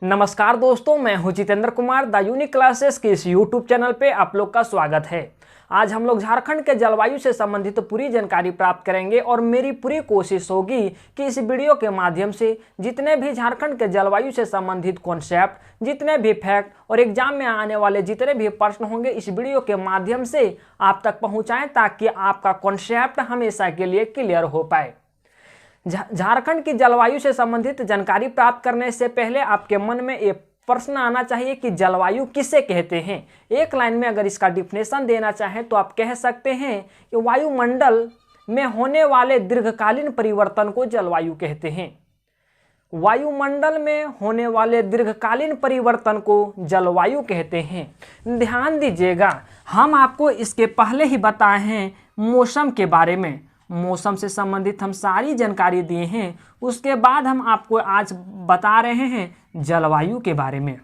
नमस्कार दोस्तों, मैं हूं Jitendra Kumar. The unique classes के इस यूट्यूब चैनल पे आप लोग का स्वागत है। आज हम लोग झारखंड के जलवायु से संबंधित पूरी जानकारी प्राप्त करेंगे और मेरी पूरी कोशिश होगी कि इस वीडियो के माध्यम से जितने भी झारखंड के जलवायु से संबंधित कॉन्सेप्ट, जितने भी फैक्ट और एग्जाम में आने वाले जितने भी प्रश्न होंगे इस वीडियो के माध्यम से आप तक पहुँचाएँ, ताकि आपका कॉन्सेप्ट हमेशा के लिए क्लियर हो पाए। झारखंड की जलवायु से संबंधित जानकारी प्राप्त करने से पहले आपके मन में ये प्रश्न आना चाहिए कि जलवायु किसे कहते हैं। एक लाइन में अगर इसका डिफिनेशन देना चाहें तो आप कह सकते हैं कि वायुमंडल में होने वाले दीर्घकालीन परिवर्तन को जलवायु कहते हैं। वायुमंडल में होने वाले दीर्घकालीन परिवर्तन को जलवायु कहते हैं। ध्यान दीजिएगा, हम आपको इसके पहले ही बताए हैं मौसम के बारे में। मौसम से संबंधित हम सारी जानकारी दिए हैं। उसके बाद हम आपको आज बता रहे हैं जलवायु के बारे में।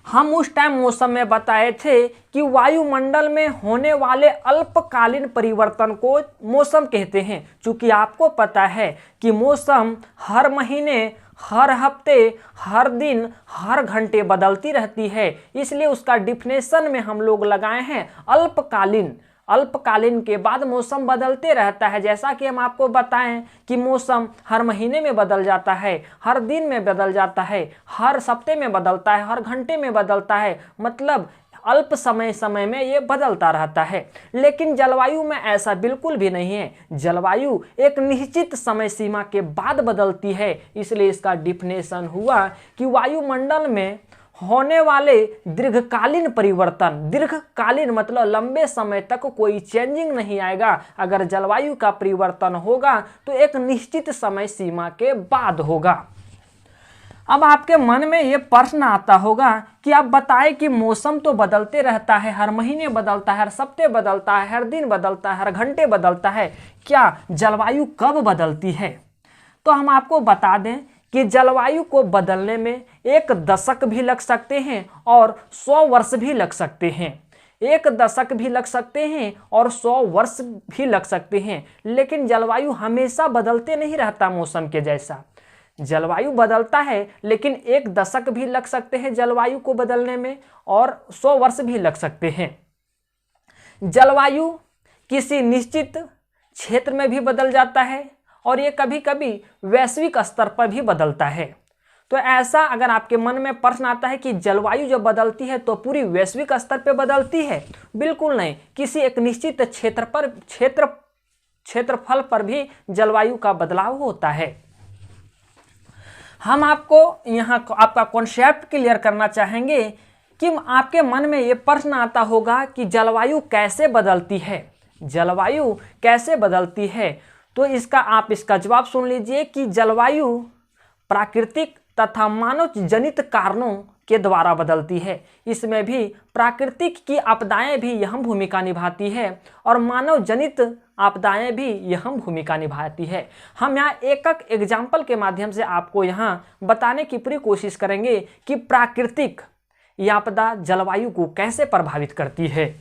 हम उस टाइम मौसम में बताए थे कि वायुमंडल में होने वाले अल्पकालीन परिवर्तन को मौसम कहते हैं। चूंकि आपको पता है कि मौसम हर महीने, हर हफ्ते, हर दिन, हर घंटे बदलती रहती है, इसलिए उसका डिफिनेशन में हम लोग लगाए हैं अल्पकालीन। अल्पकालीन के बाद मौसम बदलते रहता है। जैसा कि हम आपको बताएं कि मौसम हर महीने में बदल जाता है, हर दिन में बदल जाता है, हर हफ्ते में बदलता है, हर घंटे में बदलता है, मतलब अल्प समय में ये बदलता रहता है। लेकिन जलवायु में ऐसा बिल्कुल भी नहीं है। जलवायु एक निश्चित समय सीमा के बाद बदलती है। इसलिए इसका डिफिनेशन हुआ कि वायुमंडल में होने वाले दीर्घकालीन परिवर्तन, दीर्घकालीन मतलब लंबे समय तक कोई चेंजिंग नहीं आएगा। अगर जलवायु का परिवर्तन होगा तो एक निश्चित समय सीमा के बाद होगा। अब आपके मन में ये प्रश्न आता होगा कि आप बताएं कि मौसम तो बदलते रहता है, हर महीने बदलता है, हर हफ्ते बदलता है, हर दिन बदलता है, हर घंटे बदलता है, क्या जलवायु कब बदलती है? तो हम आपको बता दें कि जलवायु को बदलने में 1 दशक भी लग सकते हैं और 100 वर्ष भी लग सकते हैं। 1 दशक भी लग सकते हैं और 100 वर्ष भी लग सकते हैं। लेकिन जलवायु हमेशा बदलते नहीं रहता मौसम के जैसा। जलवायु बदलता है, लेकिन 1 दशक भी लग सकते हैं जलवायु को बदलने में और 100 वर्ष भी लग सकते हैं। जलवायु किसी निश्चित क्षेत्र में भी बदल जाता है और ये कभी कभी वैश्विक स्तर पर भी बदलता है। तो ऐसा अगर आपके मन में प्रश्न आता है कि जलवायु जब बदलती है तो पूरी वैश्विक स्तर पर बदलती है, बिल्कुल नहीं। किसी एक निश्चित क्षेत्रफल पर भी जलवायु का बदलाव होता है। हम आपको यहाँ आपका कॉन्सेप्ट क्लियर करना चाहेंगे कि आपके मन में ये प्रश्न आता होगा कि जलवायु कैसे बदलती है। जलवायु कैसे बदलती है? तो इसका जवाब सुन लीजिए कि जलवायु प्राकृतिक तथा मानव जनित कारणों के द्वारा बदलती है। इसमें भी प्राकृतिक की आपदाएं भी अहम भूमिका निभाती है और मानव जनित आपदाएं भी अहम भूमिका निभाती है। हम यहाँ एक एग्जाम्पल के माध्यम से आपको यहाँ बताने की पूरी कोशिश करेंगे कि प्राकृतिक आपदा जलवायु को कैसे प्रभावित करती है।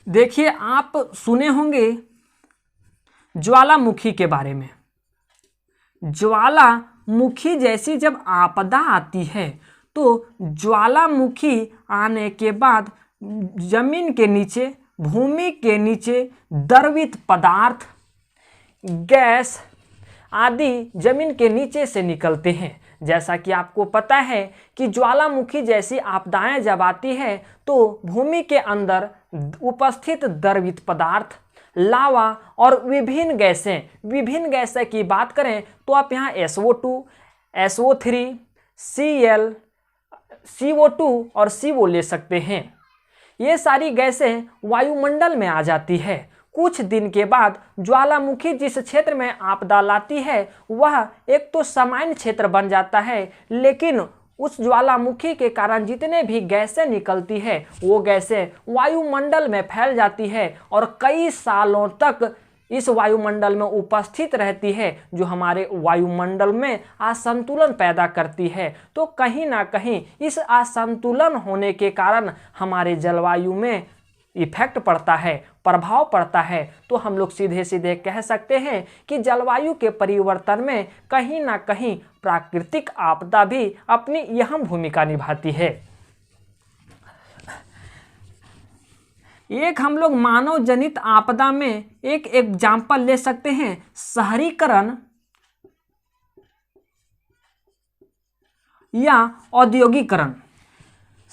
देखिए, आप सुने होंगे ज्वालामुखी के बारे में। ज्वालामुखी जैसी जब आपदा आती है तो ज्वालामुखी आने के बाद जमीन के नीचे, भूमि के नीचे द्रवित पदार्थ, गैस आदि जमीन के नीचे से निकलते हैं। जैसा कि आपको पता है कि ज्वालामुखी जैसी आपदाएं जब आती है तो भूमि के अंदर उपस्थित द्रवित पदार्थ, लावा और विभिन्न गैसें की बात करें तो आप यहाँ SO2, SO3, Cl, CO2 और CO ले सकते हैं। ये सारी गैसें वायुमंडल में आ जाती है। कुछ दिन के बाद ज्वालामुखी जिस क्षेत्र में आपदा लाती है वह एक तो सामान्य क्षेत्र बन जाता है, लेकिन उस ज्वालामुखी के कारण जितने भी गैसें निकलती है वो गैसें वायुमंडल में फैल जाती है और कई सालों तक इस वायुमंडल में उपस्थित रहती है, जो हमारे वायुमंडल में असंतुलन पैदा करती है। तो कहीं ना कहीं इस असंतुलन होने के कारण हमारे जलवायु में इफेक्ट पड़ता है, प्रभाव पड़ता है, तो हम लोग सीधे सीधे कह सकते हैं कि जलवायु के परिवर्तन में कहीं ना कहीं प्राकृतिक आपदा भी अपनी अहम भूमिका निभाती है। एक हम लोग मानव जनित आपदा में एक एग्जाम्पल ले सकते हैं, शहरीकरण या औद्योगिकरण।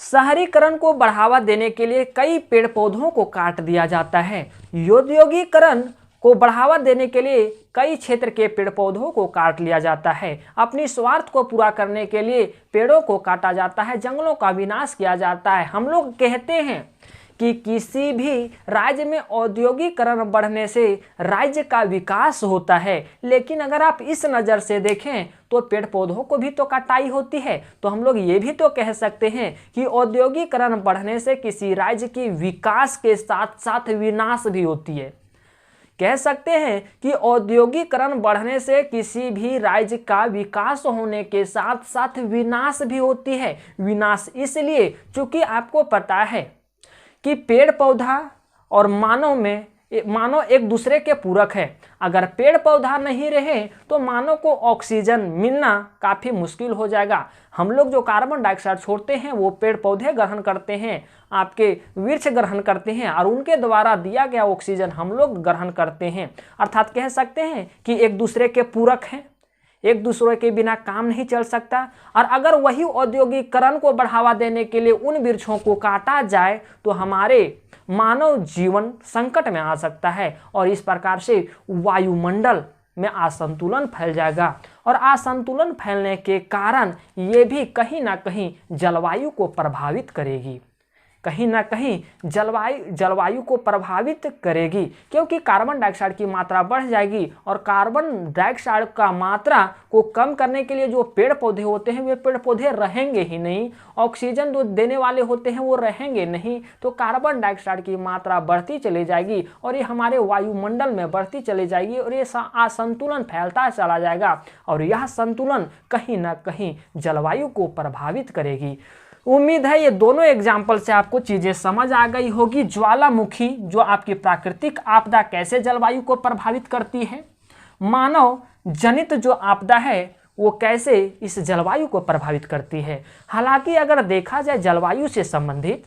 शहरीकरण को बढ़ावा देने के लिए कई पेड़ पौधों को काट दिया जाता है। औद्योगिकरण को बढ़ावा देने के लिए कई क्षेत्र के पेड़ पौधों को काट लिया जाता है। अपनी स्वार्थ को पूरा करने के लिए पेड़ों को काटा जाता है, जंगलों का विनाश किया जाता है। हम लोग कहते हैं कि किसी भी राज्य में औद्योगिकरण बढ़ने से राज्य का विकास होता है, लेकिन अगर आप इस नज़र से देखें तो पेड़ पौधों को भी तो कटाई होती है। तो हम लोग ये भी तो कह सकते हैं कि औद्योगिकरण बढ़ने से किसी राज्य की विकास के साथ साथ विनाश भी होती है। कह सकते हैं कि औद्योगिकरण बढ़ने से किसी भी राज्य का विकास होने के साथ साथ विनाश भी होती है। विनाश इसलिए क्योंकि आपको पता है कि पेड़ पौधा और मानव एक दूसरे के पूरक है। अगर पेड़ पौधा नहीं रहे तो मानव को ऑक्सीजन मिलना काफ़ी मुश्किल हो जाएगा। हम लोग जो कार्बन डाइऑक्साइड छोड़ते हैं वो पेड़ पौधे ग्रहण करते हैं, आपके वृक्ष ग्रहण करते हैं, और उनके द्वारा दिया गया ऑक्सीजन हम लोग ग्रहण करते हैं। अर्थात कह सकते हैं कि एक दूसरे के पूरक हैं, एक दूसरे के बिना काम नहीं चल सकता। और अगर वही औद्योगिकरण को बढ़ावा देने के लिए उन वृक्षों को काटा जाए तो हमारे मानव जीवन संकट में आ सकता है, और इस प्रकार से वायुमंडल में असंतुलन फैल जाएगा। और असंतुलन फैलने के कारण ये भी कहीं ना कहीं जलवायु को प्रभावित करेगी, कहीं ना कहीं जलवायु को प्रभावित करेगी, क्योंकि कार्बन डाइऑक्साइड की मात्रा बढ़ जाएगी। और कार्बन डाइऑक्साइड का मात्रा को कम करने के लिए जो पेड़ पौधे होते हैं वे पेड़ पौधे रहेंगे ही नहीं, ऑक्सीजन जो देने वाले होते हैं वो रहेंगे नहीं, तो कार्बन डाइऑक्साइड की मात्रा बढ़ती चली जाएगी और ये हमारे वायुमंडल में बढ़ती चली जाएगी, और ये असंतुलन फैलता चला जाएगा, और यह संतुलन कहीं ना कहीं जलवायु को प्रभावित करेगी। उम्मीद है ये दोनों एग्जाम्पल से आपको चीज़ें समझ आ गई होगी। ज्वालामुखी जो आपकी प्राकृतिक आपदा कैसे जलवायु को प्रभावित करती है, मानव जनित जो आपदा है वो कैसे इस जलवायु को प्रभावित करती है। हालांकि अगर देखा जाए जलवायु से संबंधित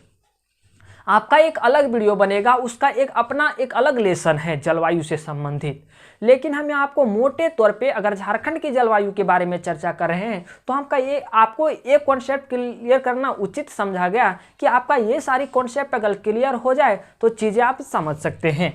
आपका एक अलग वीडियो बनेगा, उसका अपना एक अलग लेसन है जलवायु से संबंधित। लेकिन हम आपको मोटे तौर पे अगर झारखंड की जलवायु के बारे में चर्चा कर रहे हैं तो आपको ये कॉन्सेप्ट क्लियर करना उचित समझा गया कि आपका ये सारी कॉन्सेप्ट अगर क्लियर हो जाए तो चीज़ें आप समझ सकते हैं।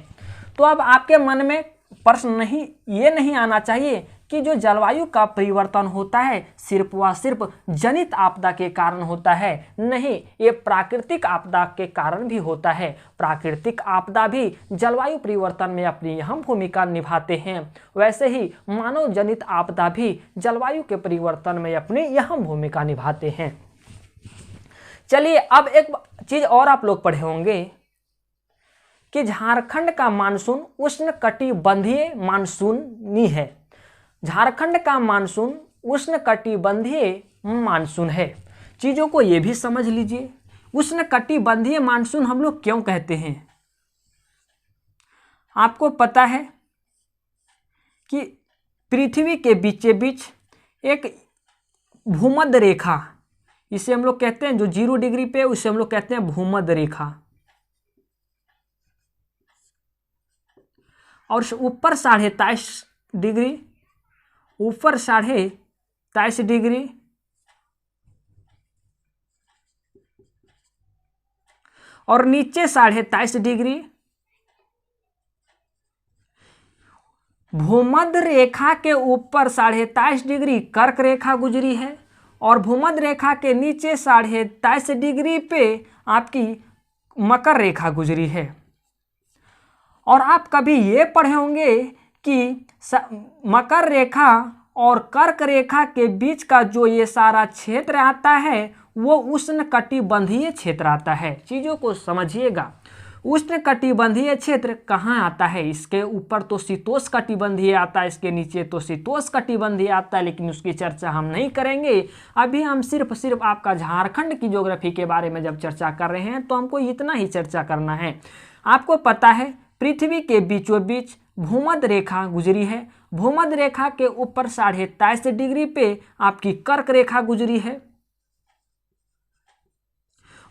तो अब आपके मन में प्रश्न ये नहीं आना चाहिए कि जो जलवायु का परिवर्तन होता है सिर्फ व सिर्फ जनित आपदा के कारण होता है। नहीं, ये प्राकृतिक आपदा के कारण भी होता है। प्राकृतिक आपदा भी जलवायु परिवर्तन में अपनी अहम भूमिका निभाते हैं, वैसे ही मानव जनित आपदा भी जलवायु के परिवर्तन में अपनी अहम भूमिका निभाते हैं। चलिए अब एक चीज़ और आप लोग पढ़े होंगे कि झारखंड का मानसून उष्णकटिबंधीय मानसूनी है। झारखंड का मानसून उष्णकटिबंधीय मानसून है। चीज़ों को ये भी समझ लीजिए, उष्णकटिबंधीय मानसून हम लोग क्यों कहते हैं। आपको पता है कि पृथ्वी के बीचे बीच एक भूमध्य रेखा, इसे हम लोग कहते हैं जो 0 डिग्री पे, उसे हम लोग कहते हैं भूमध्य रेखा, और ऊपर 23.5 डिग्री, ऊपर 23.5 डिग्री और नीचे 23.5 डिग्री। भूमध्य रेखा के ऊपर 23.5 डिग्री कर्क रेखा गुजरी है और भूमध्य रेखा के नीचे 23.5 डिग्री पे आपकी मकर रेखा गुजरी है। और आप कभी ये पढ़े होंगे कि मकर रेखा और कर्क रेखा के बीच का जो ये सारा क्षेत्र आता है वो उष्णकटिबंधीय क्षेत्र आता है। चीज़ों को समझिएगा, उष्णकटिबंधीय क्षेत्र कहाँ आता है? इसके ऊपर तो शीतोष्णकटिबंधीय आता है, इसके नीचे तो शीतोष्णकटिबंधीय आता है, लेकिन उसकी चर्चा हम नहीं करेंगे। अभी हम सिर्फ आपका झारखंड की ज्योग्राफी के बारे में जब चर्चा कर रहे हैं तो हमको इतना ही चर्चा करना है। आपको पता है पृथ्वी के बीचों बीच भूमध्य रेखा गुजरी है। भूमध्य रेखा के ऊपर 23.5 डिग्री पे आपकी कर्क रेखा गुजरी है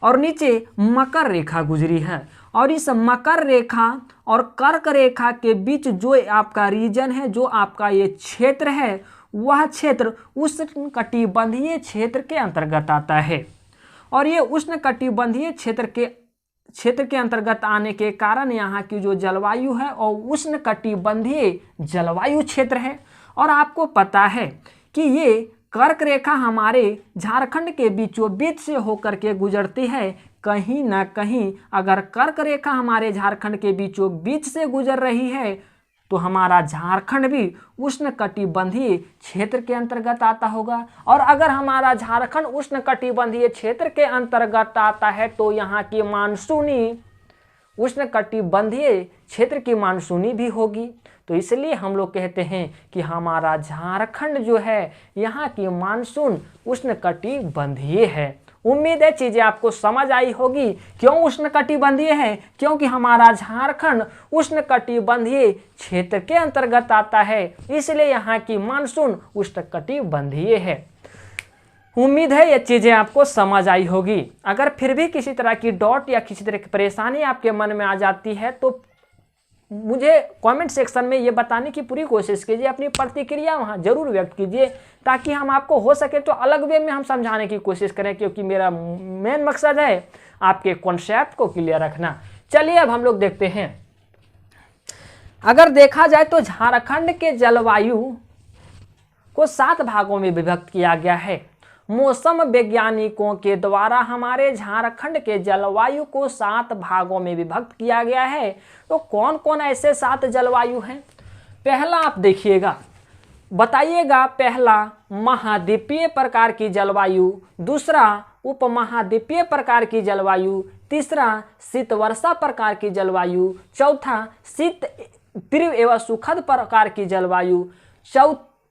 और नीचे मकर रेखा गुजरी है। और इस मकर रेखा और कर्क रेखा के बीच जो आपका रीजन है, जो आपका ये क्षेत्र है, वह क्षेत्र उष्णकटिबंधीय क्षेत्र के अंतर्गत आता है। और ये उष्णकटिबंधीय क्षेत्र के अंतर्गत आने के कारण यहाँ की जो जलवायु है और उष्णकटिबंधीय जलवायु क्षेत्र है। और आपको पता है कि ये कर्क रेखा हमारे झारखंड के बीचों बीच से होकर के गुजरती है। कहीं ना कहीं अगर कर्क रेखा हमारे झारखंड के बीचों बीच से गुजर रही है तो हमारा झारखंड भी उष्णकटिबंधीय क्षेत्र के अंतर्गत आता होगा। और अगर हमारा झारखंड उष्णकटिबंधीय क्षेत्र के अंतर्गत आता है तो यहाँ की मानसूनी उष्णकटिबंधीय क्षेत्र की मानसूनी भी होगी। तो इसलिए हम लोग कहते हैं कि हमारा झारखंड जो है यहाँ की मानसून उष्णकटिबंधीय है। उम्मीद है चीज़ें आपको समझ आई होगी। क्यों उष्णकटिबंधीय है? क्योंकि हमारा झारखंड उष्णकटिबंधीय क्षेत्र के अंतर्गत आता है, इसलिए यहाँ की मानसून उष्णकटिबंधीय है। उम्मीद है ये चीज़ें आपको समझ आई होगी। अगर फिर भी किसी तरह की डाउट या किसी तरह की परेशानी आपके मन में आ जाती है तो मुझे कमेंट सेक्शन में ये बताने की पूरी कोशिश कीजिए, अपनी प्रतिक्रिया वहाँ जरूर व्यक्त कीजिए, ताकि हम आपको हो सके तो अलग वे में हम समझाने की कोशिश करें, क्योंकि मेरा मेन मकसद है आपके कॉन्सेप्ट को क्लियर रखना। चलिए अब हम लोग देखते हैं। अगर देखा जाए तो झारखंड के जलवायु को 7 भागों में विभक्त किया गया है। मौसम वैज्ञानिकों के द्वारा हमारे झारखंड के जलवायु को 7 भागों में विभक्त किया गया है। तो कौन कौन ऐसे 7 जलवायु हैं? पहला आप देखिएगा, बताइएगा। पहला महाद्वीपीय प्रकार की जलवायु, दूसरा उपमहाद्वीपीय प्रकार की जलवायु, तीसरा शीतवर्षा प्रकार की जलवायु, चौथा शीत तीव्र एवं सुखद प्रकार की जलवायु,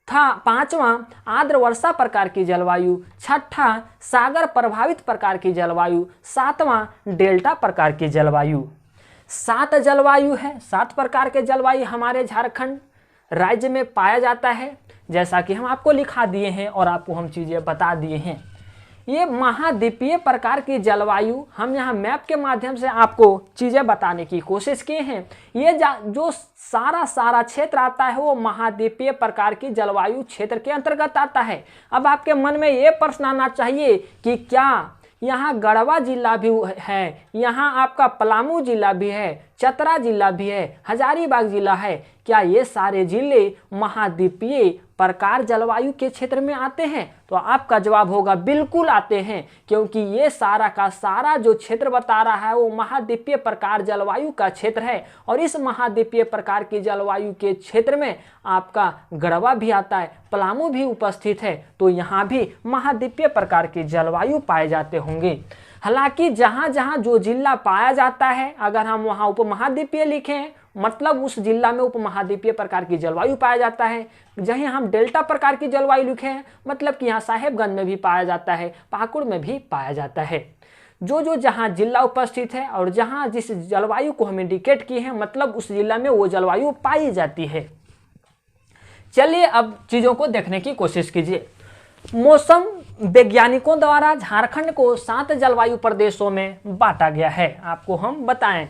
पांचवा आर्द्र वर्षा प्रकार की जलवायु, छठा सागर प्रभावित प्रकार की जलवायु, सातवां डेल्टा प्रकार की जलवायु। 7 जलवायु है, 7 प्रकार के जलवायु हमारे झारखंड राज्य में पाया जाता है, जैसा कि हम आपको लिखा दिए हैं और आपको हम चीज़ें बता दिए हैं। ये महाद्वीपीय प्रकार की जलवायु हम यहाँ मैप के माध्यम से आपको चीज़ें बताने की कोशिश किए हैं। ये जो सारा क्षेत्र आता है वो महाद्वीपीय प्रकार की जलवायु क्षेत्र के अंतर्गत आता है। अब आपके मन में ये प्रश्न आना चाहिए कि क्या यहाँ गढ़वा जिला भी है, यहाँ आपका पलामू जिला भी है, चतरा जिला भी है, हजारीबाग जिला है, क्या ये सारे जिले महाद्वीपीय प्रकार जलवायु के क्षेत्र में आते हैं? तो आपका जवाब होगा बिल्कुल आते हैं, क्योंकि ये सारा का सारा जो क्षेत्र बता रहा है वो महाद्वीपीय प्रकार जलवायु का क्षेत्र है। और इस महाद्वीपीय प्रकार की जलवायु के क्षेत्र में आपका गढ़वा भी आता है, पलामू भी उपस्थित है, तो यहाँ भी महाद्वीपीय प्रकार की जलवायु पाए जाते होंगे। हालांकि जहाँ जहाँ जो जिला पाया जाता है, अगर हम वहाँ उपमहाद्वीपीय लिखें मतलब उस जिला में उपमहाद्वीपीय प्रकार की जलवायु पाया जाता है। जहीं हम डेल्टा प्रकार की जलवायु लिखे हैं मतलब कि यहाँ साहेबगंज में भी पाया जाता है, पाकुड़ में भी पाया जाता है। जो जहाँ जिला उपस्थित है और जहाँ जिस जलवायु को हम इंडिकेट किए हैं मतलब उस जिला में वो जलवायु पाई जाती है। चलिए अब चीज़ों को देखने की कोशिश कीजिए। मौसम वैज्ञानिकों द्वारा झारखंड को 7 जलवायु प्रदेशों में बांटा गया है। आपको हम बताएं,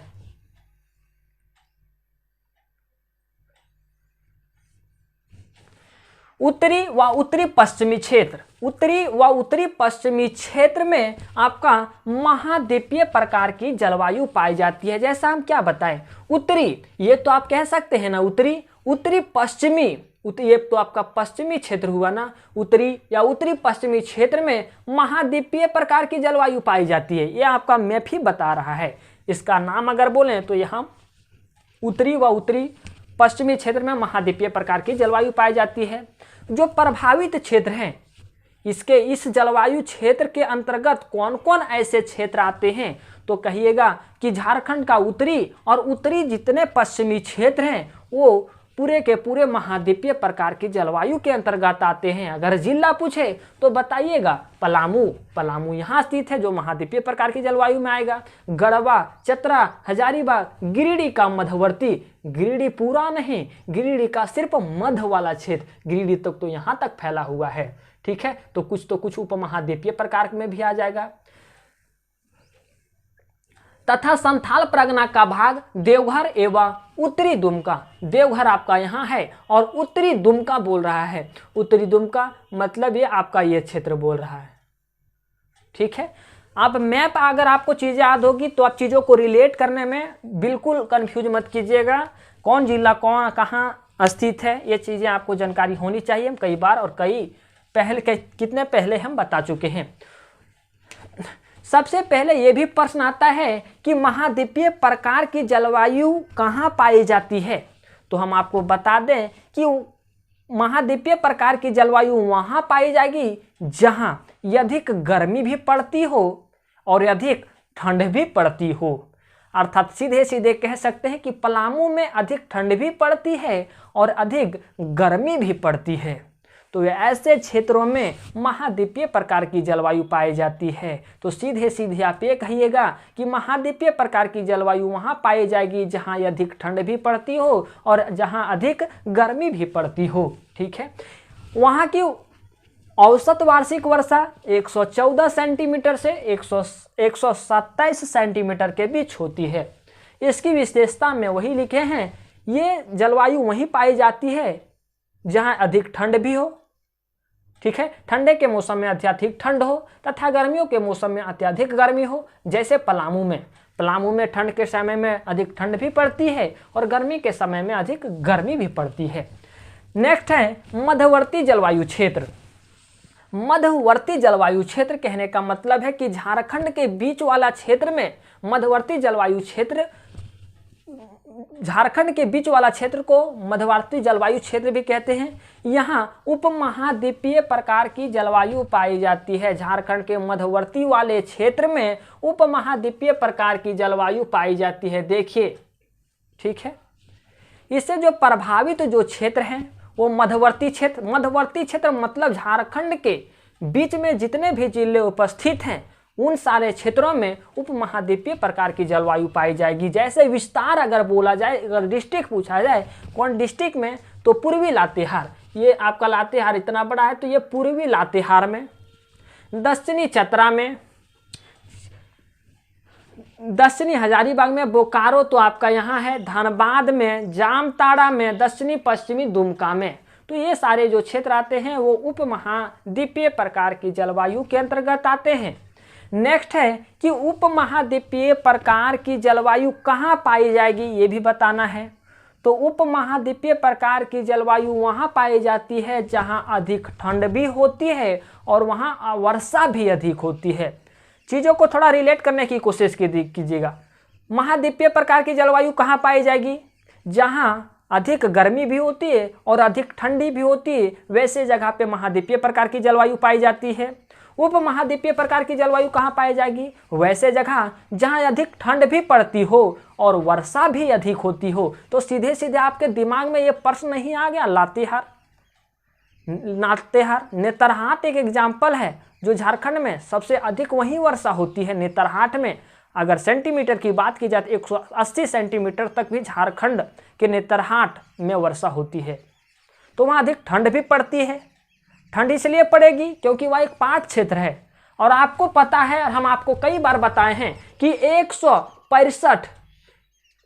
उत्तरी व उत्तरी पश्चिमी क्षेत्र, उत्तरी व उत्तरी पश्चिमी क्षेत्र में आपका महाद्वीपीय प्रकार की जलवायु पाई जाती है। जैसा हम क्या बताएं, उत्तरी ये तो आप कह सकते हैं ना उत्तरी, उत्तरी पश्चिमी ये तो आपका पश्चिमी क्षेत्र हुआ ना, उत्तरी या उत्तरी पश्चिमी क्षेत्र में महाद्वीपीय प्रकार की जलवायु पाई जाती है। ये आपका मैप ही बता रहा है। इसका नाम अगर बोलें तो यहाँ उत्तरी व उत्तरी पश्चिमी क्षेत्र में महाद्वीपीय प्रकार की जलवायु पाई जाती है। जो प्रभावित क्षेत्र हैं इसके इस जलवायु क्षेत्र के अंतर्गत कौन कौन ऐसे क्षेत्र आते हैं, तो कहिएगा कि झारखंड का उत्तरी और उत्तरी जितने पश्चिमी क्षेत्र हैं वो पूरे के पूरे महाद्वीपीय प्रकार की जलवायु के अंतर्गत आते हैं। अगर जिला पूछे तो बताइएगा पलामू, पलामू यहाँ स्थित है जो महाद्वीपीय प्रकार की जलवायु में आएगा। गढ़वा, चतरा, हजारीबाग, गिरिडीह का मध्यवर्ती, गिरिडीह पूरा नहीं, गिरिडीह का सिर्फ मध्य वाला क्षेत्र, गिरिडीह तक तो यहाँ तक फैला हुआ है, ठीक है। तो कुछ उपमहाद्वीपीय प्रकार में भी आ जाएगा। तथा संथाल परगना का भाग देवघर एवं उत्तरी दुमका, देवघर आपका यहाँ है और उत्तरी दुमका बोल रहा है। उत्तरी दुमका मतलब ये आपका ये क्षेत्र बोल रहा है, ठीक है। आप मैप अगर आपको चीज़ें याद होगी तो आप चीज़ों को रिलेट करने में बिल्कुल कंफ्यूज मत कीजिएगा, कौन जिला कौन कहाँ स्थित है, ये चीज़ें आपको जानकारी होनी चाहिए। हम कई बार और कितने पहले हम बता चुके हैं। सबसे पहले ये भी प्रश्न आता है कि महाद्वीपीय प्रकार की जलवायु कहाँ पाई जाती है, तो हम आपको बता दें कि महाद्वीपीय प्रकार की जलवायु वहाँ पाई जाएगी जहाँ अधिक गर्मी भी पड़ती हो और अधिक ठंड भी पड़ती हो। अर्थात सीधे सीधे कह सकते हैं कि पलामू में अधिक ठंड भी पड़ती है और अधिक गर्मी भी पड़ती है। तो ऐसे क्षेत्रों में महाद्वीपीय प्रकार की जलवायु पाई जाती है। तो सीधे सीधे आप ये कहिएगा कि महाद्वीपीय प्रकार की जलवायु वहाँ पाई जाएगी जहाँ अधिक ठंड भी पड़ती हो और जहाँ अधिक गर्मी भी पड़ती हो, ठीक है। वहाँ की औसत वार्षिक वर्षा 114 सेंटीमीटर से 127 सेंटीमीटर के बीच होती है। इसकी विशेषता में वही लिखे हैं, ये जलवायु वहीं पाई जाती है जहाँ अधिक ठंड भी हो, ठीक है, ठंडे के मौसम में अत्यधिक ठंड हो तथा गर्मियों के मौसम में अत्यधिक गर्मी हो। जैसे पलामू में ठंड के समय में अधिक ठंड भी पड़ती है और गर्मी के समय में अधिक गर्मी भी पड़ती है। नेक्स्ट है मध्यवर्ती जलवायु क्षेत्र। मध्यवर्ती जलवायु क्षेत्र कहने का मतलब है कि झारखंड के बीच वाला क्षेत्र में मध्यवर्ती जलवायु क्षेत्र, झारखंड के बीच वाला क्षेत्र को मध्यवर्ती जलवायु क्षेत्र भी कहते हैं। यहाँ उपमहाद्वीपीय प्रकार की जलवायु पाई जाती है। झारखंड के मध्यवर्ती वाले क्षेत्र में उपमहाद्वीपीय प्रकार की जलवायु पाई जाती है। देखिए, ठीक है, इससे जो प्रभावित जो क्षेत्र हैं वो मध्यवर्ती क्षेत्र मतलब झारखंड के बीच में जितने भी जिले उपस्थित हैं उन सारे क्षेत्रों में उपमहाद्वीपीय प्रकार की जलवायु पाई जाएगी। जैसे विस्तार अगर बोला जाए, अगर डिस्ट्रिक्ट पूछा जाए कौन डिस्ट्रिक्ट में, तो पूर्वी लातेहार, ये आपका लातेहार इतना बड़ा है तो ये पूर्वी लातेहार में, दक्षिणी चतरा में, दक्षिणी हजारीबाग में, बोकारो तो आपका यहाँ है, धनबाद में, जामताड़ा में, दक्षिणी पश्चिमी दुमका में। तो ये सारे जो क्षेत्र आते हैं वो उपमहाद्वीपीय प्रकार की जलवायु के अंतर्गत आते हैं। नेक्स्ट है कि उपमहाद्वीपीय प्रकार की जलवायु कहाँ पाई जाएगी, ये भी बताना है। तो उपमहाद्वीपीय प्रकार की जलवायु वहाँ पाई जाती है जहाँ अधिक ठंड भी होती है और वहाँ वर्षा भी अधिक होती है। चीज़ों को थोड़ा रिलेट करने की कोशिश कीजिएगा। महाद्वीपीय प्रकार की जलवायु कहाँ पाई जाएगी, जहाँ अधिक गर्मी भी होती है और अधिक ठंडी भी होती है, वैसे जगह पे महाद्वीपीय प्रकार की जलवायु पाई जाती है। उपमहाद्वीपीय प्रकार की जलवायु कहाँ पाई जाएगी, वैसे जगह जहाँ अधिक ठंड भी पड़ती हो और वर्षा भी अधिक होती हो। तो सीधे सीधे आपके दिमाग में ये प्रश्न नहीं आ गया, लातेहार नेतरहाट एक एग्जाम्पल है जो झारखंड में सबसे अधिक वहीं वर्षा होती है। नेतरहाट में अगर सेंटीमीटर की बात की जाए तो 180 सेंटीमीटर तक भी झारखंड के नेतरहाट में वर्षा होती है। तो वहाँ अधिक ठंड भी पड़ती है। ठंड इसलिए पड़ेगी क्योंकि वह एक पाट क्षेत्र है और आपको पता है, हम आपको कई बार बताए हैं कि 165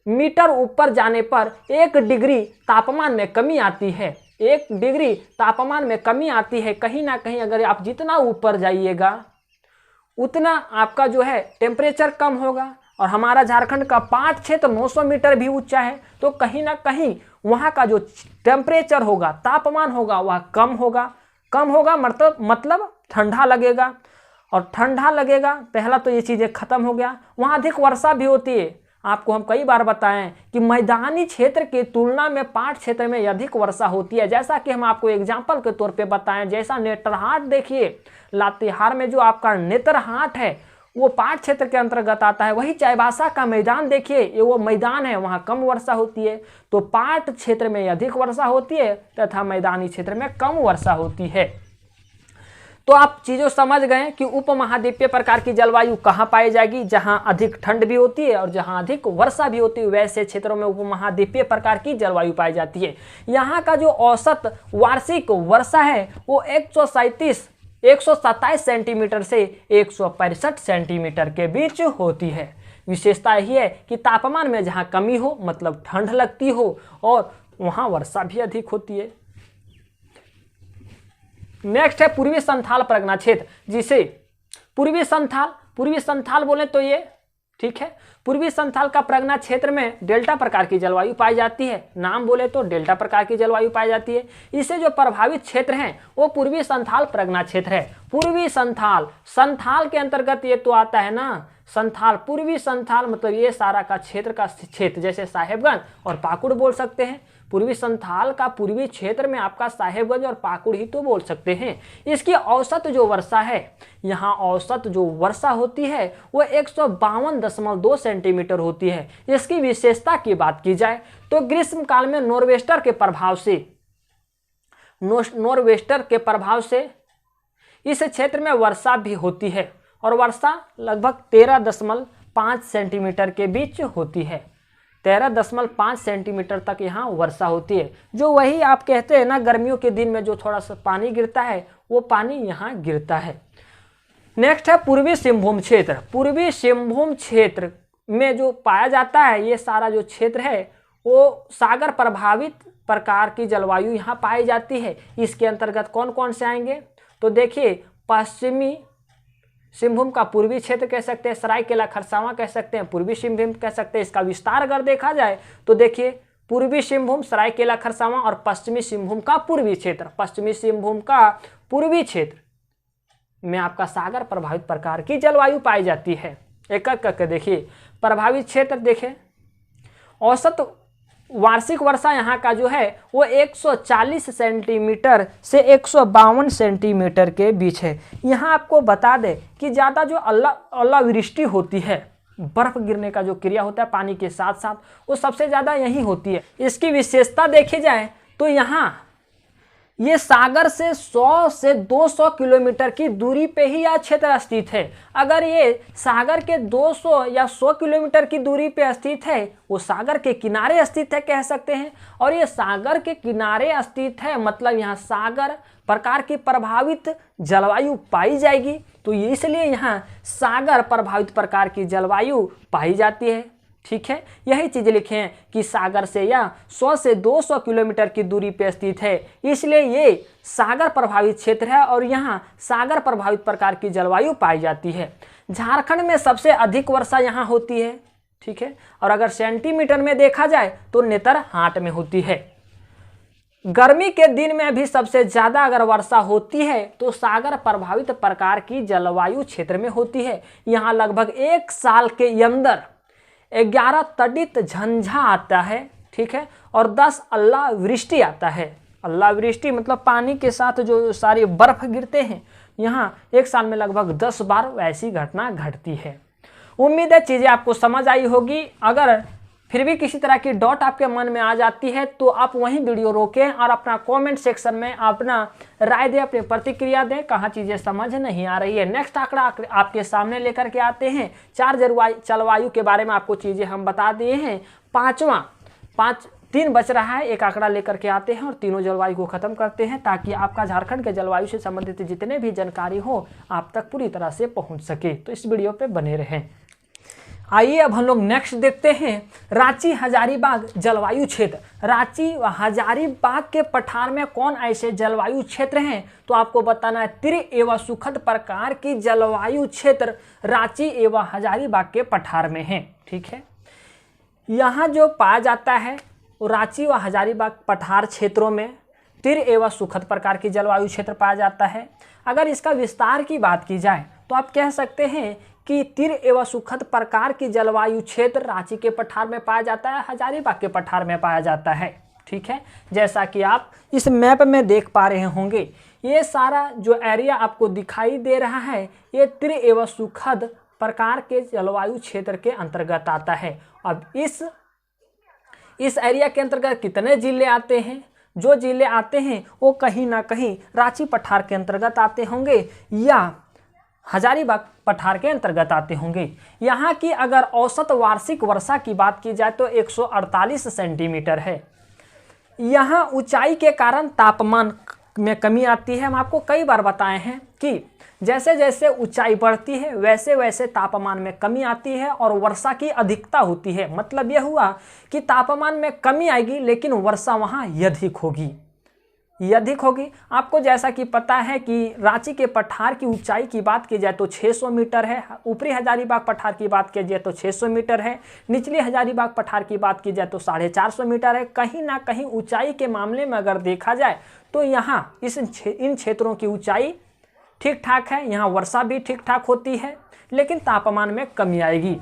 मीटर ऊपर जाने पर 1 डिग्री तापमान में कमी आती है। 1 डिग्री तापमान में कमी आती है। कहीं ना कहीं अगर आप जितना ऊपर जाइएगा उतना आपका जो है टेम्परेचर कम होगा। और हमारा झारखंड का पाट क्षेत्र 900 मीटर भी ऊंचा है, तो कहीं ना कहीं वहाँ का जो टेम्परेचर होगा, तापमान होगा, वह कम होगा मतलब ठंडा लगेगा। और ठंडा लगेगा, पहला तो ये चीज़ें खत्म हो गया। वहाँ अधिक वर्षा भी होती है। आपको हम कई बार बताएं कि मैदानी क्षेत्र की तुलना में पाट क्षेत्र में अधिक वर्षा होती है। जैसा कि हम आपको एग्जाम्पल के तौर पे बताएं, जैसा नेतरहाट देखिए, लातेहार में जो आपका नेतरहाट है वो पाट क्षेत्र के अंतर्गत आता है। वही चाईबासा का मैदान देखिए, ये वो मैदान है, वहाँ कम वर्षा होती है। तो पाट क्षेत्र में अधिक वर्षा होती है तथा मैदानी क्षेत्र में कम वर्षा होती है। तो आप चीज़ों समझ गए कि उपमहाद्वीपीय प्रकार की जलवायु कहाँ पाई जाएगी, जहाँ अधिक ठंड भी होती है और जहाँ अधिक वर्षा भी होती है, वैसे क्षेत्रों में उपमहाद्वीपीय प्रकार की जलवायु पाई जाती है। यहाँ का जो औसत वार्षिक वर्षा है वो 127 सेंटीमीटर से 165 सेंटीमीटर के बीच होती है। विशेषता यही है कि तापमान में जहाँ कमी हो मतलब ठंड लगती हो और वहाँ वर्षा भी अधिक होती है। नेक्स्ट है पूर्वी संथाल परगना क्षेत्र, जिसे पूर्वी संथाल बोले तो ये ठीक है। पूर्वी संथाल का परगना क्षेत्र में डेल्टा प्रकार की जलवायु पाई जाती है। नाम बोले तो डेल्टा प्रकार की जलवायु पाई जाती है। इससे जो प्रभावित क्षेत्र हैं वो पूर्वी संथाल परगना क्षेत्र है। पूर्वी संथाल के अंतर्गत ये तो आता है ना, संथाल, पूर्वी संथाल मतलब ये सारा का क्षेत्र जैसे साहेबगंज और पाकुड़ बोल सकते हैं। पूर्वी संथाल का पूर्वी क्षेत्र में आपका साहेबगंज और पाकुड़ ही तो बोल सकते हैं। इसकी औसत जो वर्षा है, यहाँ औसत जो वर्षा होती है वो 152.2 सेंटीमीटर होती है। इसकी विशेषता की बात की जाए तो ग्रीष्म काल में नॉर्वेस्टर के प्रभाव से इस क्षेत्र में वर्षा भी होती है और वर्षा लगभग 13.5 सेंटीमीटर के बीच होती है। 13.5 सेंटीमीटर तक यहाँ वर्षा होती है। जो वही आप कहते हैं ना गर्मियों के दिन में जो थोड़ा सा पानी गिरता है वो पानी यहाँ गिरता है। नेक्स्ट है पूर्वी सिंहभूम क्षेत्र। पूर्वी सिंहभूम क्षेत्र में जो पाया जाता है ये सारा जो क्षेत्र है वो सागर प्रभावित प्रकार की जलवायु यहाँ पाई जाती है। इसके अंतर्गत कौन कौन से आएंगे तो देखिए, पश्चिमी सिंहभूम का पूर्वी क्षेत्र कह सकते हैं, सरायकेला खरसावां कह सकते हैं, पूर्वी सिंहभूम कह सकते हैं। इसका विस्तार अगर देखा जाए तो देखिए, पूर्वी सिंहभूम, सरायकेला खरसावां और पश्चिमी सिंहभूम का पूर्वी क्षेत्र। पश्चिमी सिंहभूम का पूर्वी क्षेत्र में आपका सागर प्रभावित प्रकार की जलवायु पाई जाती है। एक एक करके देखिए, प्रभावित क्षेत्र देखें, औसत वार्षिक वर्षा यहाँ का जो है वो 140 सेंटीमीटर से 152 सेंटीमीटर के बीच है। यहाँ आपको बता दें कि ज़्यादा जो ओलावृष्टि होती है, बर्फ गिरने का जो क्रिया होता है पानी के साथ साथ, वो सबसे ज़्यादा यहीं होती है। इसकी विशेषता देखी जाए तो यहाँ ये सागर से 100 से 200 किलोमीटर की दूरी पे ही यह क्षेत्र स्थित है। अगर ये सागर के 200 या 100 किलोमीटर की दूरी पे स्थित है, वो सागर के किनारे स्थित है कह सकते हैं। और ये सागर के किनारे स्थित है मतलब यहाँ सागर प्रकार की प्रभावित जलवायु पाई जाएगी। तो इसलिए यहाँ सागर प्रभावित प्रकार की जलवायु पाई जाती है। ठीक है, यही चीज़ लिखे हैं कि सागर से या 100 से 200 किलोमीटर की दूरी पर स्थित है, इसलिए ये सागर प्रभावित क्षेत्र है और यहाँ सागर प्रभावित प्रकार की जलवायु पाई जाती है। झारखंड में सबसे अधिक वर्षा यहाँ होती है। ठीक है, और अगर सेंटीमीटर में देखा जाए तो नेतरहाट में होती है। गर्मी के दिन में भी सबसे ज़्यादा अगर वर्षा होती है तो सागर प्रभावित प्रकार की जलवायु क्षेत्र में होती है। यहाँ लगभग 1 साल के अंदर 11 तड़ित झंझा आता है। ठीक है, और 10 ओलावृष्टि आता है। ओलावृष्टि मतलब पानी के साथ जो सारी बर्फ गिरते हैं, यहाँ 1 साल में लगभग 10 बार वैसी घटना घटती है। उम्मीद है चीज़ें आपको समझ आई होगी। अगर फिर भी किसी तरह की डाउट आपके मन में आ जाती है तो आप वहीं वीडियो रोकें और अपना कमेंट सेक्शन में अपना राय दें, अपनी प्रतिक्रिया दें, कहाँ चीज़ें समझ नहीं आ रही है। नेक्स्ट आंकड़ा आपके सामने लेकर के आते हैं। 4 जलवायु के बारे में आपको चीज़ें हम बता दिए हैं। 3 बच रहा है, एक आंकड़ा लेकर के आते हैं और तीनों जलवायु को ख़त्म करते हैं ताकि आपका झारखंड के जलवायु से संबंधित जितने भी जानकारी हो आप तक पूरी तरह से पहुँच सके। तो इस वीडियो पर बने रहें। आइए अब हम लोग नेक्स्ट देखते हैं रांची हजारीबाग जलवायु क्षेत्र। रांची व हजारीबाग के पठार में कौन ऐसे जलवायु क्षेत्र हैं तो आपको बताना है। तीव्र एवं सुखद प्रकार की जलवायु क्षेत्र रांची एवं हजारीबाग के पठार में है। ठीक है, यहाँ जो पाया जाता है वो रांची व हजारीबाग पठार क्षेत्रों में तीव्र एवं सुखद प्रकार की जलवायु क्षेत्र पाया जाता है। अगर इसका विस्तार की बात की जाए तो आप कह सकते हैं कि तीव्र एवं सुखद प्रकार की जलवायु क्षेत्र रांची के पठार में पाया जाता है, हजारीबाग के पठार में पाया जाता है। ठीक है, जैसा कि आप इस मैप में देख पा रहे होंगे, ये सारा जो एरिया आपको दिखाई दे रहा है ये तीव्र एवं सुखद प्रकार के जलवायु क्षेत्र के अंतर्गत आता है। अब इस एरिया के अंतर्गत कितने जिले आते हैं? जो जिले आते हैं वो कहीं ना कहीं रांची पठार के अंतर्गत आते होंगे या हजारीबाग पठार के अंतर्गत आते होंगे। यहाँ की अगर औसत वार्षिक वर्षा की बात की जाए तो 148 सेंटीमीटर है। यहाँ ऊंचाई के कारण तापमान में कमी आती है। हम आपको कई बार बताए हैं कि जैसे जैसे ऊंचाई बढ़ती है वैसे वैसे तापमान में कमी आती है और वर्षा की अधिकता होती है। मतलब यह हुआ कि तापमान में कमी आएगी लेकिन वर्षा वहाँ अधिक होगी। आपको जैसा कि पता है कि रांची के पठार की ऊंचाई की बात की जाए तो 600 मीटर है, ऊपरी हजारीबाग पठार की बात की जाए तो 600 मीटर है, निचली हजारीबाग पठार की बात की जाए तो 450 मीटर है। कहीं ना कहीं ऊंचाई के मामले में अगर देखा जाए तो यहाँ इन क्षेत्रों की ऊंचाई ठीक ठाक है, यहाँ वर्षा भी ठीक ठाक होती है लेकिन तापमान में कमी आएगी।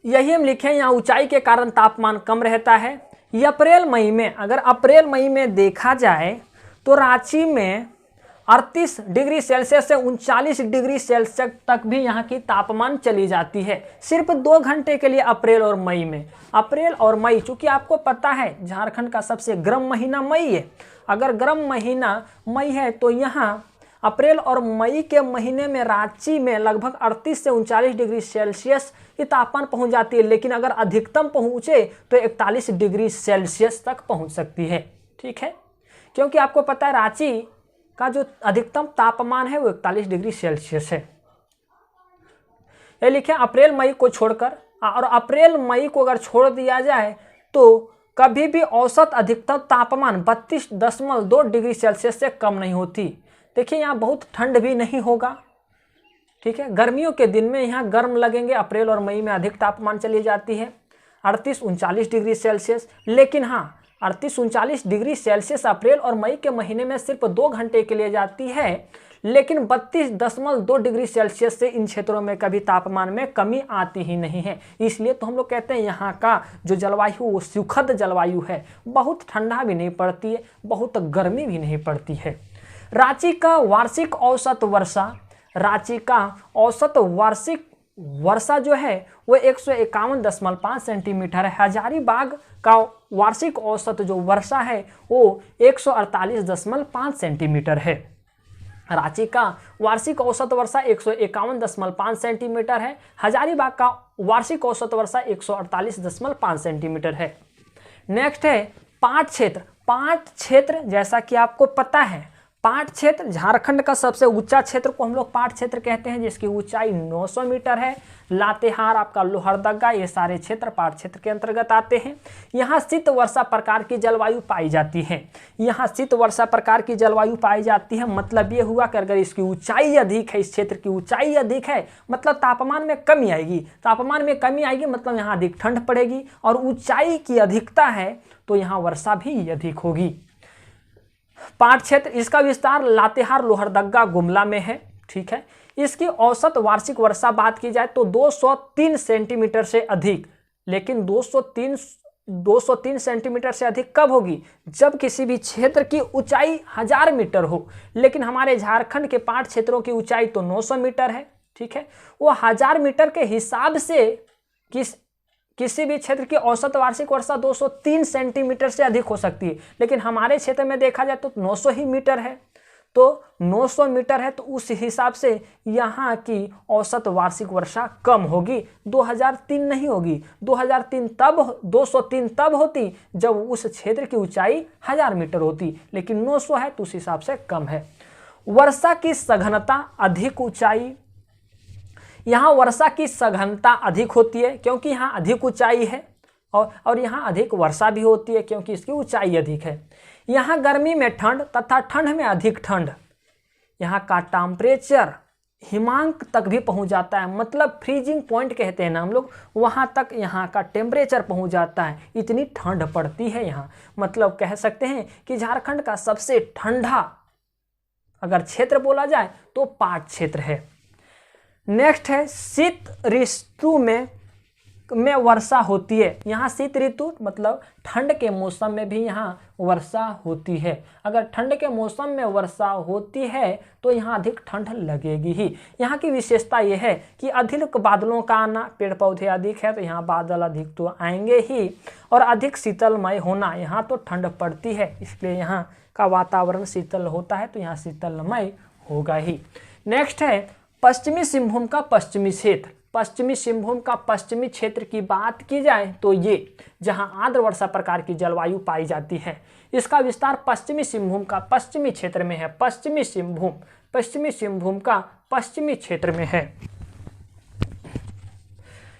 यही हम लिखे, यहाँ ऊंचाई के कारण तापमान कम रहता है। ये अप्रैल मई में, अगर अप्रैल मई में देखा जाए तो रांची में 38 डिग्री सेल्सियस से 39 डिग्री सेल्सियस तक भी यहाँ की तापमान चली जाती है, सिर्फ 2 घंटे के लिए अप्रैल और मई में। अप्रैल और मई, चूँकि आपको पता है झारखंड का सबसे गर्म महीना मई है। अगर गर्म महीना मई है तो यहाँ अप्रैल और मई के महीने में रांची में लगभग 38 से 39 डिग्री सेल्सियस की तापमान पहुँच जाती है, लेकिन अगर अधिकतम पहुँचे तो 41 डिग्री सेल्सियस तक पहुँच सकती है। ठीक है, क्योंकि आपको पता है रांची का जो अधिकतम तापमान है वो 41 डिग्री सेल्सियस है। ये लिखे अप्रैल मई को छोड़कर, और अप्रैल मई को अगर छोड़ दिया जाए तो कभी भी औसत अधिकतम तापमान 32.2 डिग्री सेल्सियस से कम नहीं होती। देखिए यहाँ बहुत ठंड भी नहीं होगा। ठीक है, गर्मियों के दिन में यहाँ गर्म लगेंगे, अप्रैल और मई में अधिक तापमान चली जाती है 38-39 डिग्री सेल्सियस। लेकिन हाँ, 38-39 डिग्री सेल्सियस अप्रैल और मई के महीने में सिर्फ 2 घंटे के लिए जाती है, लेकिन 32.2 डिग्री सेल्सियस से इन क्षेत्रों में कभी तापमान में कमी आती ही नहीं है। इसलिए तो हम लोग कहते हैं यहाँ का जो जलवायु वो सुखद जलवायु है, बहुत ठंडा भी नहीं पड़ती है, बहुत गर्मी भी नहीं पड़ती है। रांची का वार्षिक औसत वर्षा, रांची का औसत वार्षिक वर्षा जो है वो 151.5 सेंटीमीटर है। हजारीबाग का वार्षिक औसत जो वर्षा है वो 148.5 सेंटीमीटर है। रांची का वार्षिक औसत वर्षा 151.5 सेंटीमीटर है, हजारीबाग का वार्षिक औसत वर्षा 148.5 सेंटीमीटर है। नेक्स्ट है पाट क्षेत्र। पाट क्षेत्र, जैसा कि आपको पता है, पाट क्षेत्र झारखंड का सबसे ऊंचा क्षेत्र को हम लोग पाट क्षेत्र कहते हैं, जिसकी ऊंचाई 900 मीटर है। लातेहार, आपका लोहरदगा, ये सारे क्षेत्र पाट क्षेत्र के अंतर्गत आते हैं। यहाँ शीत वर्षा प्रकार की जलवायु पाई जाती है। यहाँ शीत वर्षा प्रकार की जलवायु पाई जाती है, मतलब ये हुआ कि अगर इसकी ऊंचाई अधिक है, इस क्षेत्र की ऊंचाई अधिक है, मतलब तापमान में कमी आएगी। तापमान में कमी आएगी मतलब यहाँ अधिक ठंड पड़ेगी, और ऊंचाई की अधिकता है तो यहाँ वर्षा भी अधिक होगी। पाट क्षेत्र, इसका विस्तार लातेहार, लोहरदगा, गुमला में है। ठीक है, इसकी औसत वार्षिक वर्षा बात की जाए तो 203 सेंटीमीटर से अधिक, लेकिन 203 सेंटीमीटर से अधिक कब होगी? जब किसी भी क्षेत्र की ऊंचाई 1000 मीटर हो। लेकिन हमारे झारखंड के पाट क्षेत्रों की ऊंचाई तो 900 मीटर है। ठीक है, वो 1000 मीटर के हिसाब से किसी भी क्षेत्र की औसत वार्षिक वर्षा 203 सेंटीमीटर से अधिक हो सकती है, लेकिन हमारे क्षेत्र में देखा जाए तो 900 ही मीटर है। तो 900 मीटर है तो उस हिसाब से यहाँ की औसत वार्षिक वर्षा कम होगी, 2003 नहीं होगी। 203 तब होती जब उस क्षेत्र की ऊंचाई 1000 मीटर होती, लेकिन 900 है तो उस हिसाब से कम है। वर्षा की सघनता, अधिक ऊंचाई, यहाँ वर्षा की सघनता अधिक होती है क्योंकि यहाँ अधिक ऊंचाई है, और यहाँ अधिक वर्षा भी होती है क्योंकि इसकी ऊंचाई अधिक है। यहाँ गर्मी में ठंड तथा ठंड में अधिक ठंड, यहाँ का टेम्परेचर हिमांक तक भी पहुँच जाता है, मतलब फ्रीजिंग पॉइंट कहते हैं ना हम लोग, वहाँ तक यहाँ का टेम्परेचर पहुँच जाता है, इतनी ठंड पड़ती है यहाँ। मतलब कह सकते हैं कि झारखंड का सबसे ठंडा अगर क्षेत्र बोला जाए तो पाट क्षेत्र है। नेक्स्ट है शीत ऋतु में वर्षा होती है। यहाँ शीत ऋतु मतलब ठंड के मौसम में भी यहाँ वर्षा होती है। अगर ठंड के मौसम में वर्षा होती है तो यहाँ अधिक ठंड लगेगी ही। यहाँ की विशेषता यह है कि अधिक बादलों का आना, पेड़ पौधे अधिक है तो यहाँ बादल अधिक तो आएंगे ही, और अधिक शीतलमय होना, यहाँ तो ठंड पड़ती है इसलिए यहाँ का वातावरण शीतल होता है तो यहाँ शीतलमय होगा ही। नेक्स्ट है पश्चिमी सिंहभूम का पश्चिमी क्षेत्र। पश्चिमी सिंहभूम का पश्चिमी क्षेत्र की बात की जाए तो ये जहां आर्द्र वर्षा प्रकार की जलवायु पाई जाती है, इसका विस्तार पश्चिमी सिंहभूम का पश्चिमी क्षेत्र में है। पश्चिमी सिंहभूम का पश्चिमी क्षेत्र में है।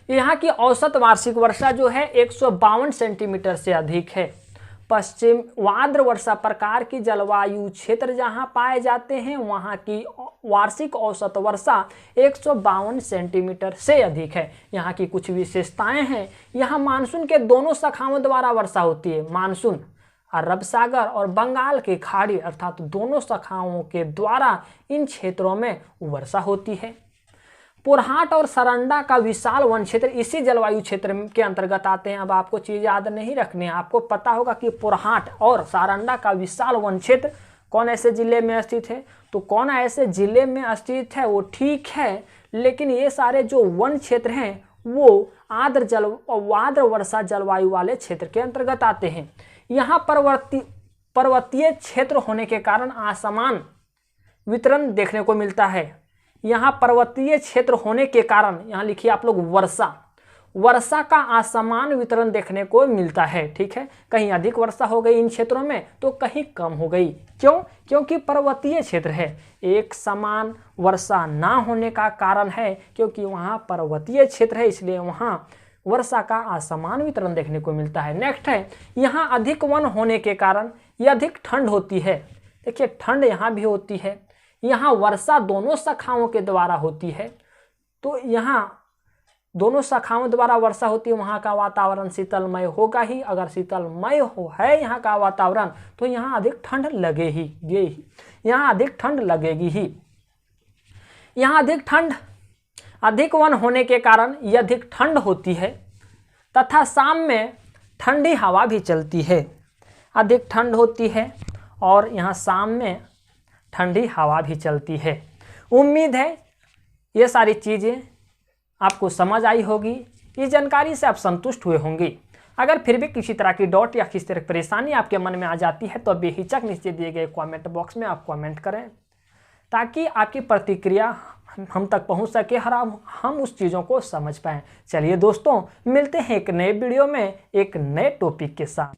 यहाँ की औसत वार्षिक वर्षा जो है 152 सेंटीमीटर से अधिक है। पश्चिम आर्द्र वर्षा प्रकार की जलवायु क्षेत्र जहां पाए जाते हैं वहां की वार्षिक औसत वर्षा 152 सेंटीमीटर से अधिक है। यहाँ की कुछ विशेषताएं हैं। यहाँ मानसून के दोनों शाखाओं द्वारा वर्षा होती है। मानसून अरब सागर और बंगाल की खाड़ी अर्थात दोनों शाखाओं के द्वारा इन क्षेत्रों में वर्षा होती है। पुरहाट और सरंडा का विशाल वन क्षेत्र इसी जलवायु क्षेत्र के अंतर्गत आते हैं। अब आपको चीज याद नहीं रखनी है, आपको पता होगा कि पुरहाट और सरंडा का विशाल वन क्षेत्र कौन ऐसे जिले में स्थित है, तो कौन ऐसे जिले में स्थित है वो ठीक है, लेकिन ये सारे जो वन क्षेत्र हैं वो आर्द्र वर्षा जलवायु वाले क्षेत्र के अंतर्गत आते हैं। यहाँ पर्वतीय क्षेत्र होने के कारण असमान वितरण देखने को मिलता है। यहाँ पर्वतीय क्षेत्र होने के कारण, यहाँ लिखिए आप लोग वर्षा का असमान वितरण देखने को मिलता है। ठीक है, कहीं अधिक वर्षा हो गई इन क्षेत्रों में तो कहीं कम हो गई। क्यों? क्योंकि पर्वतीय क्षेत्र है। एक समान वर्षा ना होने का कारण है क्योंकि वहाँ पर्वतीय क्षेत्र है, इसलिए वहाँ वर्षा का असमान वितरण देखने को मिलता है। नेक्स्ट है यहाँ अधिक वन होने के कारण यह अधिक ठंड होती है। देखिए ठंड यहाँ भी होती है। यहाँ वर्षा दोनों शाखाओं के द्वारा होती है, तो यहाँ दोनों शाखाओं द्वारा वर्षा होती है, वहाँ का वातावरण शीतलमय होगा ही। अगर शीतलमय है यहाँ का वातावरण तो यहाँ अधिक ठंड लगेगी यहाँ अधिक ठंड लगेगी ही। यहाँ अधिक वन होने के कारण यह अधिक ठंड होती है तथा शाम में ठंडी हवा भी चलती है। अधिक ठंड होती है और यहाँ शाम में ठंडी हवा भी चलती है। उम्मीद है ये सारी चीज़ें आपको समझ आई होगी। इस जानकारी से आप संतुष्ट हुए होंगे। अगर फिर भी किसी तरह की डाउट या किसी तरह की परेशानी आपके मन में आ जाती है तो बेहिचक नीचे दिए गए कमेंट बॉक्स में आप कमेंट करें ताकि आपकी प्रतिक्रिया हम तक पहुंच सके और हम उस चीज़ों को समझ पाएँ। चलिए दोस्तों, मिलते हैं एक नए वीडियो में एक नए टॉपिक के साथ।